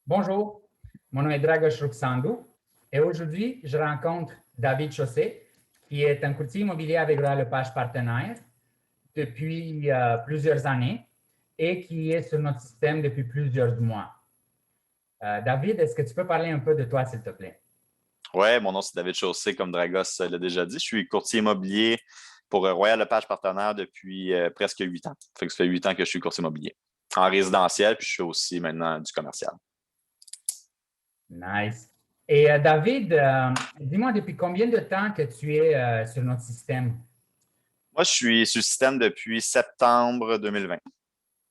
Bonjour, mon nom est Dragos Ruxandou et aujourd'hui, je rencontre David Chaussé, qui est un courtier immobilier avec Royal Lepage Partenaire depuis plusieurs années et qui est sur notre système depuis plusieurs mois. David, est-ce que tu peux parler un peu de toi, s'il te plaît? Ouais, mon nom c'est David Chaussé, comme Dragos l'a déjà dit. Je suis courtier immobilier pour Royal Lepage Partenaire depuis presque 8 ans. Ça fait 8 ans que je suis courtier immobilier en résidentiel, puis je fais aussi maintenant du commercial. Nice. Et David, dis-moi, depuis combien de temps que tu es sur notre système? Moi, je suis sur le système depuis septembre 2020.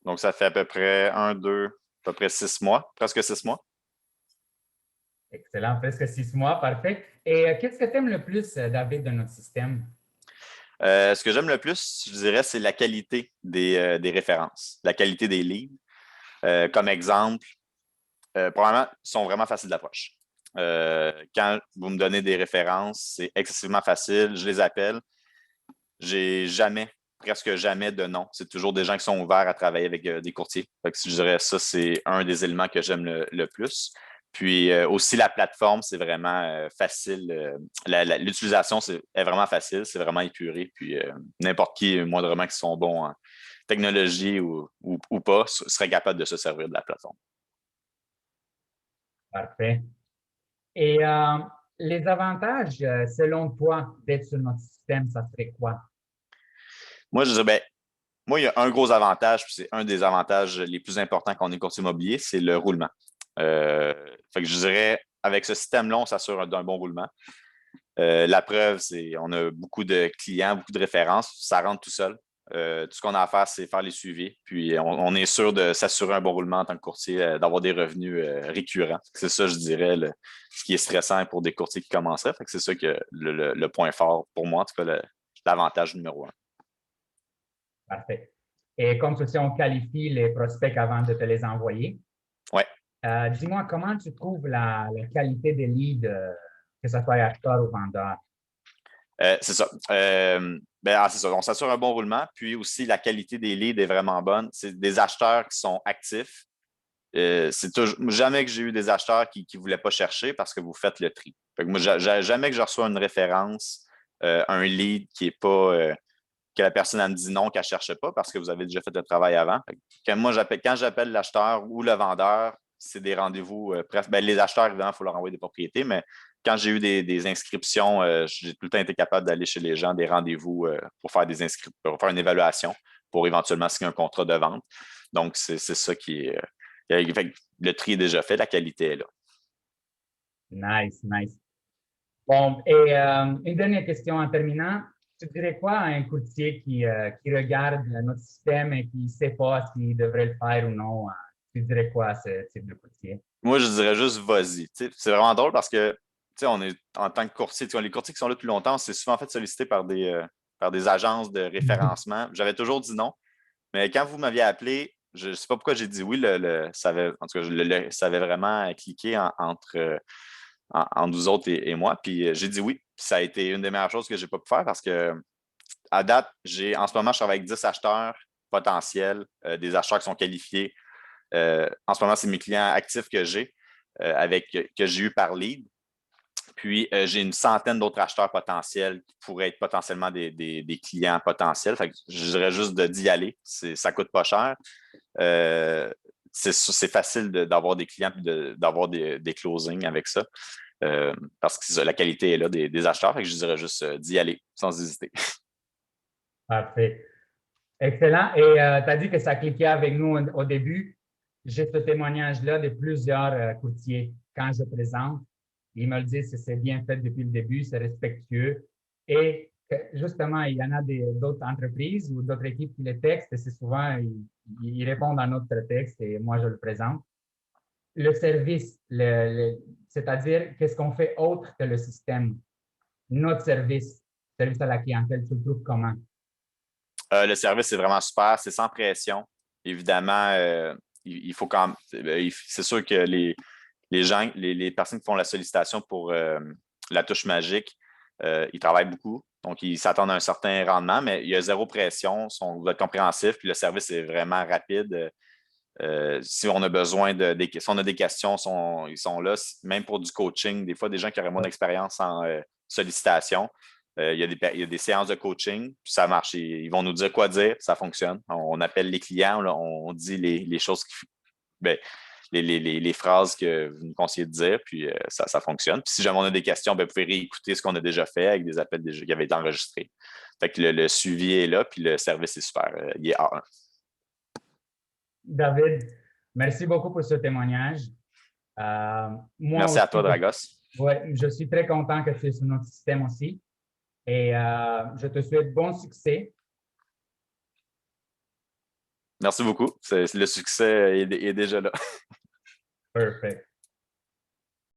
Donc, ça fait à peu près à peu près 6 mois, presque 6 mois. Excellent, presque 6 mois, parfait. Et qu'est-ce que tu aimes le plus, David, de notre système? Ce que j'aime le plus, je dirais, c'est la qualité des références, la qualité des leads. Comme exemple, probablement, ils sont vraiment faciles d'approche. Quand vous me donnez des références, c'est excessivement facile. Je les appelle. J'ai jamais, presque jamais de non. C'est toujours des gens qui sont ouverts à travailler avec des courtiers. Fait que je dirais ça, c'est un des éléments que j'aime le plus. Puis aussi, la plateforme, c'est vraiment facile. L'utilisation est vraiment facile, c'est vraiment épuré. Puis n'importe qui, moindrement, qui sont bons en technologie ou pas, serait capable de se servir de la plateforme. Parfait. Et les avantages, selon toi, d'être sur notre système, ça serait quoi? Moi, je dirais, ben, moi, il y a un gros avantage, puis c'est un des avantages les plus importants quand on est courtier immobilier, c'est le roulement. Fait que je dirais, avec ce système-là, on s'assure d'un bon roulement. La preuve, c'est on a beaucoup de clients, beaucoup de références, ça rentre tout seul. Tout ce qu'on a à faire, c'est faire les suivis. Puis on est sûr de s'assurer un bon roulement en tant que courtier, d'avoir des revenus récurrents. C'est ça, je dirais, ce qui est stressant pour des courtiers qui commenceraient. Fait que c'est ça que le point fort pour moi, en tout cas, l'avantage numéro un. Parfait. Et comme ceci, on qualifie les prospects avant de te les envoyer. Ouais. Dis-moi, comment tu trouves la qualité des leads, que ce soit acheteur ou vendeur? C'est ça. C'est ça. On s'assure un bon roulement, puis aussi la qualité des leads est vraiment bonne. C'est des acheteurs qui sont actifs. C'est jamais que j'ai eu des acheteurs qui ne voulaient pas chercher parce que vous faites le tri. Fait que moi, jamais que je reçois une référence, un lead qui est pas que la personne elle me dit non, qu'elle ne cherche pas parce que vous avez déjà fait le travail avant. Quand j'appelle l'acheteur ou le vendeur, c'est des rendez-vous presque. Ben, les acheteurs, évidemment, il faut leur envoyer des propriétés, mais quand j'ai eu des inscriptions, j'ai tout le temps été capable d'aller chez les gens, des rendez-vous pour faire pour faire une évaluation, pour éventuellement signer un contrat de vente. Donc, c'est ça qui est. Le tri est déjà fait, la qualité est là. Nice, nice. Bon, et une dernière question en terminant. Tu dirais quoi à un courtier qui regarde notre système et qui ne sait pas s'il devrait le faire ou non? Tu dirais quoi à ce type de courtier? Moi, je dirais juste vas-y. C'est vraiment drôle parce que on est en tant que courtier, les courtiers qui sont là depuis longtemps, c'est souvent fait solliciter par des agences de référencement. J'avais toujours dit non. Mais quand vous m'aviez appelé, je ne sais pas pourquoi j'ai dit oui. Ça avait, en tout cas, ça avait vraiment cliqué entre nous autres et moi. Puis j'ai dit oui. Puis ça a été une des meilleures choses que j'ai pas pu faire parce que à date, en ce moment, je travaille avec 10 acheteurs potentiels, des acheteurs qui sont qualifiés. En ce moment, c'est mes clients actifs que j'ai, que j'ai eu par lead. Puis, j'ai une centaine d'autres acheteurs potentiels qui pourraient être potentiellement des clients potentiels. Fait que je dirais juste d'y aller. Ça ne coûte pas cher. C'est facile d'avoir des clients et d'avoir des closings avec ça. Parce que la qualité est là des acheteurs. Fait que je dirais juste d'y aller sans hésiter. Parfait. Excellent. Et tu as dit que ça cliquait avec nous au début. J'ai ce témoignage-là de plusieurs courtiers. Quand je présente, ils me le disent que c'est bien fait depuis le début, c'est respectueux. Et justement, il y en a d'autres entreprises ou d'autres équipes qui les textent et c'est souvent, ils répondent à notre texte et moi, je le présente. Le service, c'est-à-dire qu'est-ce qu'on fait autre que le système. Notre service à la clientèle, tu le trouves comment? Le service est vraiment super, c'est sans pression. Évidemment, il faut quand même. C'est sûr que les gens, les personnes qui font la sollicitation pour la touche magique, ils travaillent beaucoup. Donc, ils s'attendent à un certain rendement, mais il y a zéro pression, vous êtes compréhensif, puis le service est vraiment rapide. Si on a besoin si on a des questions, ils sont là. Même pour du coaching, des fois, des gens qui auraient moins d'expérience en sollicitation, il y a des séances de coaching, puis ça marche. Ils vont nous dire quoi dire, ça fonctionne. On appelle les clients, là, on dit les choses les phrases que vous nous conseillez de dire, puis ça fonctionne. Puis si jamais on a des questions, vous pouvez réécouter ce qu'on a déjà fait avec des appels qui avaient été enregistrés. Fait que le suivi est là, puis le service est super. Il est A1. David, merci beaucoup pour ce témoignage. Merci à toi, Dragos. Ouais, je suis très content que tu es sur notre système aussi. Et je te souhaite bon succès. Merci beaucoup. Le succès est déjà là. Perfect.